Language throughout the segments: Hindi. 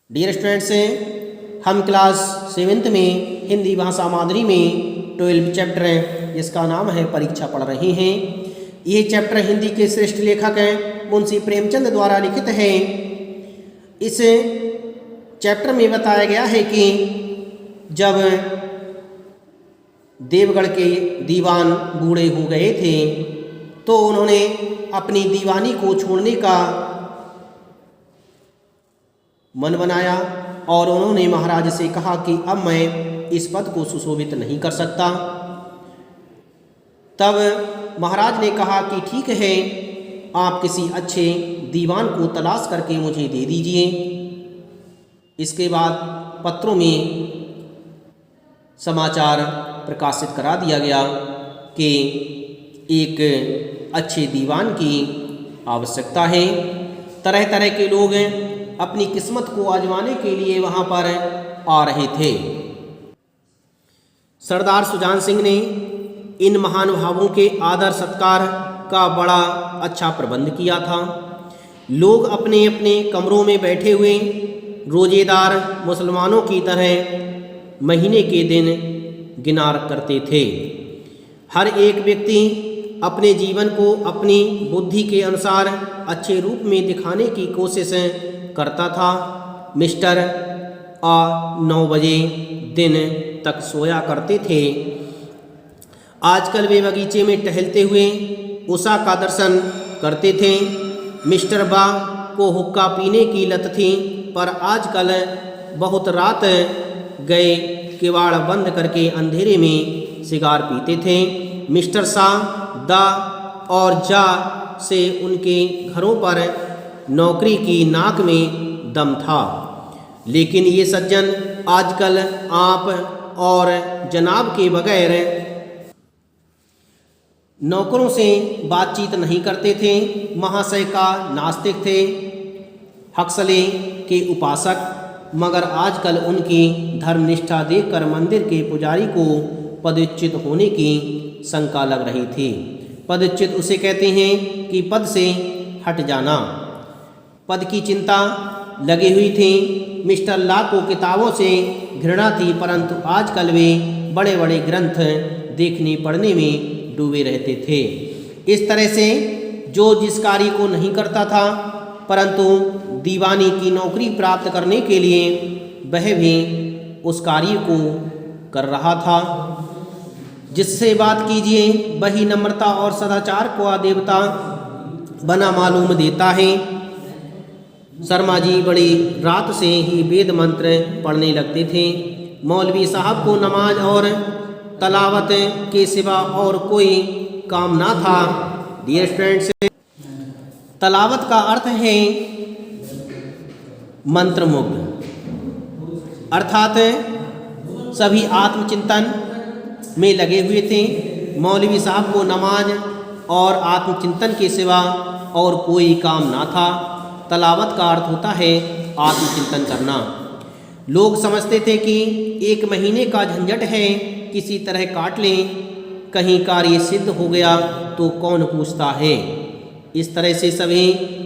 डियर स्टूडेंट्स, हम क्लास 7th में हिंदी भाषा मादरी में 12 चैप्टर जिसका नाम है परीक्षा पढ़ रहे हैं। ये चैप्टर हिंदी के श्रेष्ठ लेखक मुंशी प्रेमचंद द्वारा लिखित है। इस चैप्टर में बताया गया है कि जब देवगढ़ के दीवान बूढ़े हो गए थे तो उन्होंने अपनी दीवानी को छोड़ने का मन बनाया और उन्होंने महाराज से कहा कि अब मैं इस पद को सुशोभित नहीं कर सकता। तब महाराज ने कहा कि ठीक है, आप किसी अच्छे दीवान को तलाश करके मुझे दे दीजिए। इसके बाद पत्रों में समाचार प्रकाशित करा दिया गया कि एक अच्छे दीवान की आवश्यकता है। तरह तरह के लोग अपनी किस्मत को आजमाने के लिए वहाँ पर आ रहे थे। सरदार सुजान सिंह ने इन महानुभावों के आदर सत्कार का बड़ा अच्छा प्रबंध किया था। लोग अपने अपने कमरों में बैठे हुए रोजेदार मुसलमानों की तरह महीने के दिन गिनार करते थे। हर एक व्यक्ति अपने जीवन को अपनी बुद्धि के अनुसार अच्छे रूप में दिखाने की कोशिश करता था। मिस्टर 9 बजे दिन तक सोया करते थे। आजकल वे बगीचे में टहलते हुए उषा का दर्शन करते थे। मिस्टर बा को हुक्का पीने की लत थी, पर आजकल बहुत रात गए किवाड़ बंद करके अंधेरे में सिगार पीते थे। मिस्टर शाह दा और जा से उनके घरों पर नौकरी की नाक में दम था, लेकिन ये सज्जन आजकल आप और जनाब के बगैर नौकरों से बातचीत नहीं करते थे। महाशय का नास्तिक थे, हक्सले के उपासक, मगर आजकल उनकी धर्मनिष्ठा देखकर मंदिर के पुजारी को पदच्युत होने की शंका लग रही थी। पदच्युत उसे कहते हैं कि पद से हट जाना। पद की चिंता लगी हुई थी। मिस्टर ला को किताबों से घृणा थी, परंतु आजकल वे बड़े बड़े ग्रंथ देखने पढ़ने में डूबे रहते थे। इस तरह से जो जिस कार्य को नहीं करता था, परंतु दीवानी की नौकरी प्राप्त करने के लिए वह भी उस कार्य को कर रहा था। जिससे बात कीजिए वही नम्रता और सदाचार को देवता बना मालूम देता है। शर्मा जी बड़ी रात से ही वेद मंत्र पढ़ने लगते थे। मौलवी साहब को नमाज और तलावत के सिवा और कोई काम ना था। डियर स्टूडेंट्स, तलावत का अर्थ है मंत्रमुग्ध, अर्थात सभी आत्मचिंतन में लगे हुए थे। मौलवी साहब को नमाज और आत्मचिंतन के सिवा और कोई काम ना था। तलावत का अर्थ होता है आत्मचिंतन करना। लोग समझते थे कि 1 महीने का झंझट है, किसी तरह काट लें, कहीं कार्य सिद्ध हो गया तो कौन पूछता है। इस तरह से सभी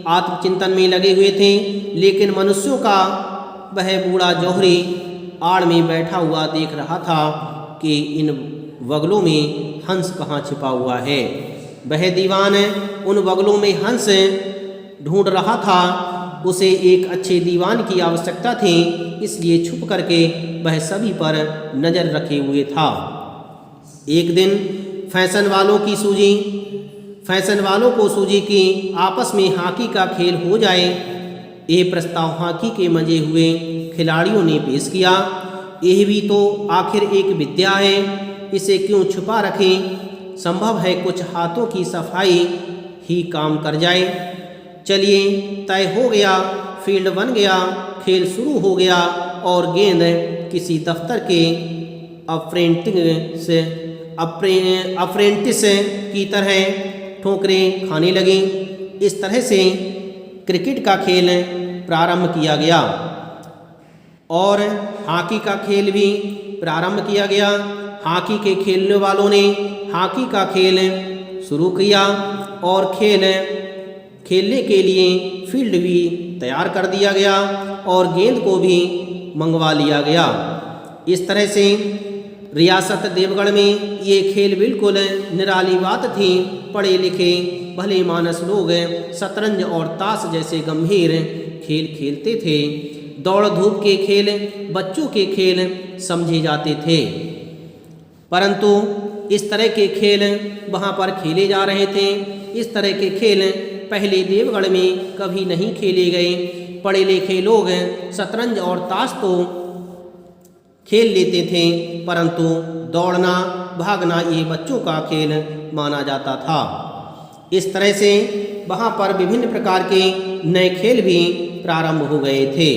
आत्मचिंतन में लगे हुए थे। लेकिन मनुष्यों का वह बूढ़ा जौहरी आड़ में बैठा हुआ देख रहा था कि इन बगलों में हंस कहाँ छिपा हुआ है। वह दीवान उन बगलों में हंस ढूंढ रहा था। उसे एक अच्छे दीवान की आवश्यकता थी, इसलिए छुप करके वह सभी पर नज़र रखे हुए था। एक दिन फैशन वालों को सूझी कि आपस में हॉकी का खेल हो जाए। ये प्रस्ताव हॉकी के मजे हुए खिलाड़ियों ने पेश किया। यह भी तो आखिर एक विद्या है, इसे क्यों छुपा रखें। संभव है कुछ हाथों की सफाई ही काम कर जाए। चलिए, तय हो गया। फील्ड बन गया, खेल शुरू हो गया और गेंद किसी दफ्तर के अप्रेंटिस की तरह ठोकरें खाने लगी। इस तरह से क्रिकेट का खेल प्रारंभ किया गया और हॉकी का खेल भी प्रारंभ किया गया। हॉकी के खेलने वालों ने हॉकी का खेल शुरू किया और खेलने के लिए फील्ड भी तैयार कर दिया गया और गेंद को भी मंगवा लिया गया। इस तरह से रियासत देवगढ़ में ये खेल बिल्कुल निराली बात थी। पढ़े लिखे भले मानस लोग शतरंज और ताश जैसे गंभीर खेल खेलते थे। दौड़ धूप के खेल बच्चों के खेल समझे जाते थे, परंतु इस तरह के खेल वहाँ पर खेले जा रहे थे। इस तरह के खेल पहले देवगढ़ में कभी नहीं खेले गए। पढ़े लिखे लोग शतरंज और ताश तो खेल लेते थे, परंतु दौड़ना भागना ये बच्चों का खेल माना जाता था। इस तरह से वहाँ पर विभिन्न प्रकार के नए खेल भी प्रारंभ हो गए थे।